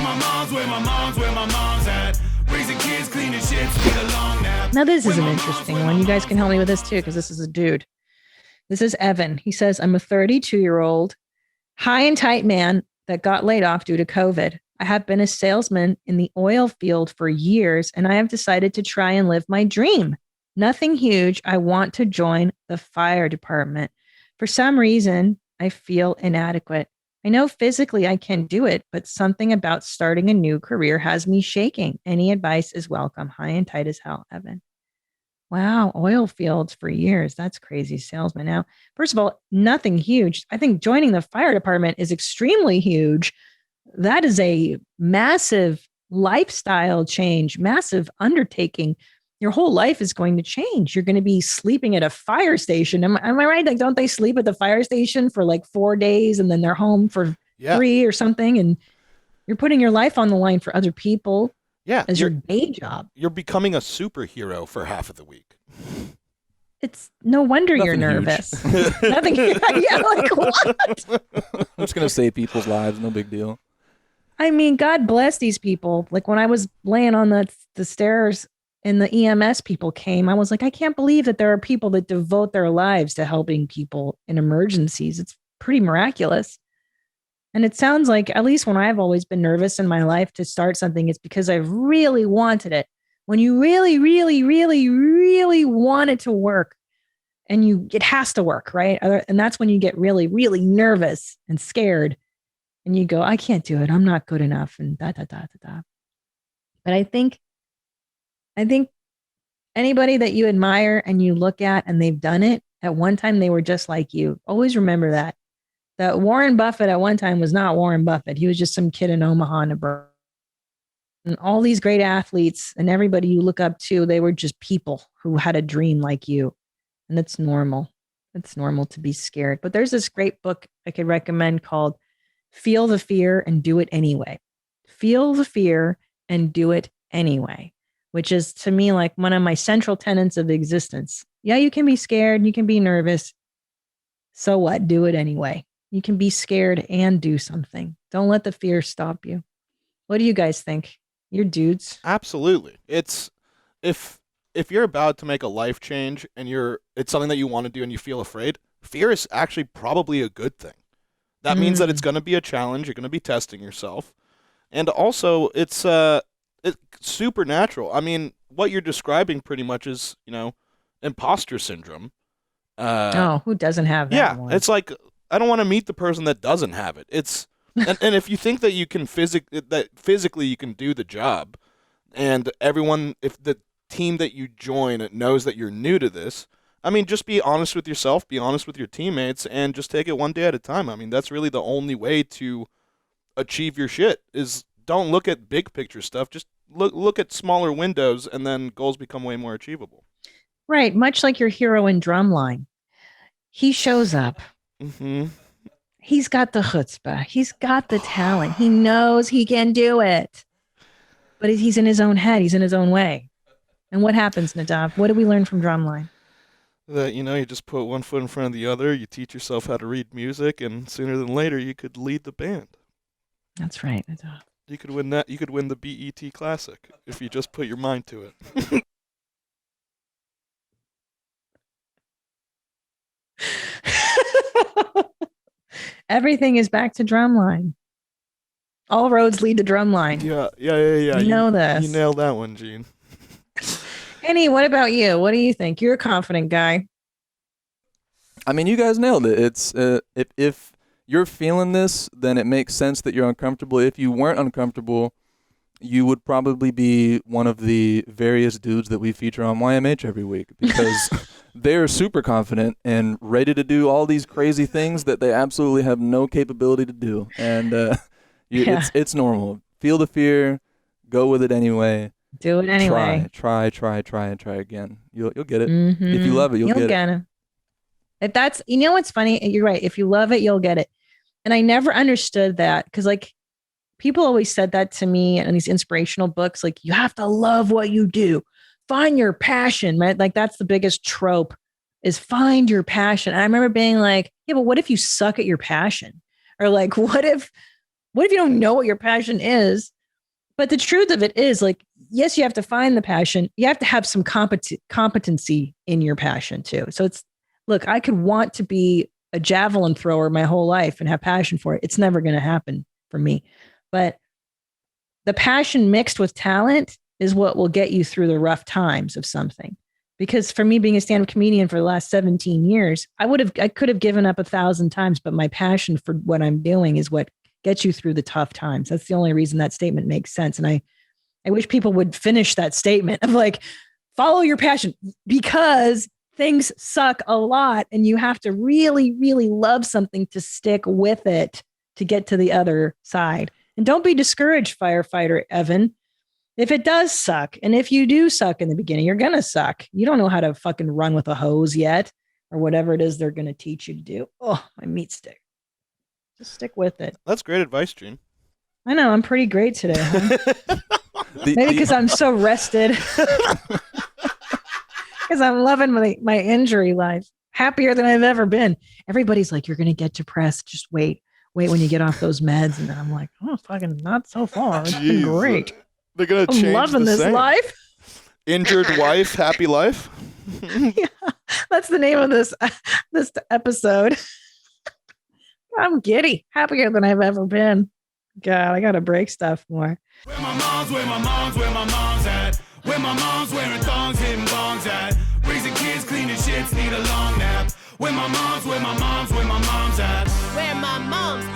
Where my mom's at. Raising kids, cleaning shit, need a long nap. Now, this is an interesting one. You guys can help me with this too, because this is a dude. This is Evan. He says, I'm a 32-year-old, high and tight man that got laid off due to COVID. I have been a salesman in the oil field for years, and I have decided to try and live my dream. Nothing huge. I want to join the fire department. For some reason, I feel inadequate. I know physically I can do it, but something about starting a new career has me shaking. Any advice is welcome. High and tight as hell, Evan. Wow, oil fields for years. That's crazy, salesman. Now, first of all, nothing huge. I think joining the fire department is extremely huge. That is a massive lifestyle change, massive undertaking. Your whole life is going to change. You're going to be sleeping at a fire station. Am I right? Like, don't they sleep at the fire station for like 4 days and then they're home for 3 or something? And you're putting your life on the line for other people. Yeah, as your day job. You're becoming a superhero for half of the week. It's no wonder you're nervous. Nothing. Yeah, like what? I'm just gonna save people's lives. No big deal. I mean, God bless these people. Like when I was laying on the stairs and the EMS people came, I was like, I can't believe that there are people that devote their lives to helping people in emergencies. It's pretty miraculous. And it sounds like, at least when I've always been nervous in my life to start something, it's because I really wanted it. When you really, really, really, really want it to work, and it has to work, right? And that's when you get really, really nervous and scared, and you go, I can't do it. I'm not good enough, and da da da da da. But I think anybody that you admire and you look at and they've done it at one time, they were just like you. Always remember that. That Warren Buffett at one time was not Warren Buffett. He was just some kid in Omaha, Nebraska. And all these great athletes and everybody you look up to, they were just people who had a dream like you. And it's normal. It's normal to be scared. But there's this great book I could recommend called Feel the Fear and Do It Anyway. Feel the fear and do it anyway, which is to me like one of my central tenets of existence. Yeah, you can be scared. You can be nervous. So what? Do it anyway. You can be scared and do something. Don't let the fear stop you. What do you guys think? You're dudes. Absolutely. It's if you're about to make a life change and it's something that you want to do and you feel afraid, fear is actually probably a good thing. That means that it's going to be a challenge. You're going to be testing yourself. And also it's supernatural. I mean, what you're describing pretty much is, imposter syndrome. Who doesn't have that? Yeah, one? It's like I don't want to meet the person that doesn't have it. It's and if you think that you can physically you can do the job, and if the team that you join knows that you're new to this, I mean, just be honest with yourself, be honest with your teammates, and just take it one day at a time. I mean, that's really the only way to achieve your shit. Is don't look at big picture stuff. Just look at smaller windows, and then goals become way more achievable. Right, much like your hero in Drumline. He shows up. Mm-hmm. He's got the chutzpah. He's got the talent. He knows he can do it. But he's in his own head. He's in his own way. And what happens, Nadav? What do we learn from Drumline? That, you just put one foot in front of the other. You teach yourself how to read music, and sooner than later, you could lead the band. That's right, Nadav. You could win that. You could win the BET Classic if you just put your mind to it. Everything is back to Drumline. All roads lead to Drumline. Yeah. You know this. You nailed that one, Gene. Kenny, what about you? What do you think? You're a confident guy. I mean, you guys nailed it. It's if you're feeling this, then it makes sense that you're uncomfortable. If you weren't uncomfortable, you would probably be one of the various dudes that we feature on YMH every week, because they're super confident and ready to do all these crazy things that they absolutely have no capability to do. And it's normal. Feel the fear, go with it anyway. Do it anyway. Try, and try again. You'll get it. Mm-hmm. If you love it, you'll get it. If that's, what's funny? You're right. If you love it, you'll get it. And I never understood that, because people always said that to me in these inspirational books, like, you have to love what you do. Find your passion, right? Like, that's the biggest trope, is find your passion. And I remember being like, yeah, but what if you suck at your passion? Or like, what if you don't know what your passion is? But the truth of it is, like, yes, you have to find the passion. You have to have some competency in your passion too. So it's, look, I could want to be a javelin thrower my whole life and have passion for it. It's never going to happen for me. But the passion mixed with talent is what will get you through the rough times of something. Because for me, being a stand-up comedian for the last 17 years, I could have given up 1,000 times, but my passion for what I'm doing is what gets you through the tough times. That's the only reason that statement makes sense. And I wish people would finish that statement of like, follow your passion, because things suck a lot and you have to really, really love something to stick with it to get to the other side. And don't be discouraged, firefighter Evan. If it does suck, and if you do suck in the beginning, you're going to suck. You don't know how to fucking run with a hose yet, or whatever it is they're going to teach you to do. Oh, my meat stick. Just stick with it. That's great advice, Gene. I know. I'm pretty great today. Huh? Maybe because I'm so rested. Because I'm loving my injury life. Happier than I've ever been. Everybody's like, you're going to get depressed. Just wait when you get off those meds. And then I'm like, oh, fucking not so far. It's been great. They're going to change I'm loving this life. Injured wife, happy life. Yeah, that's the name of this episode. I'm giddy. Happier than I've ever been. God, I got to break stuff more. Where my mom's at. Where my mom's wearing thongs, hitting bongs at. Raising kids, cleaning shits, need a long nap. Where my mom's at. Where my mom's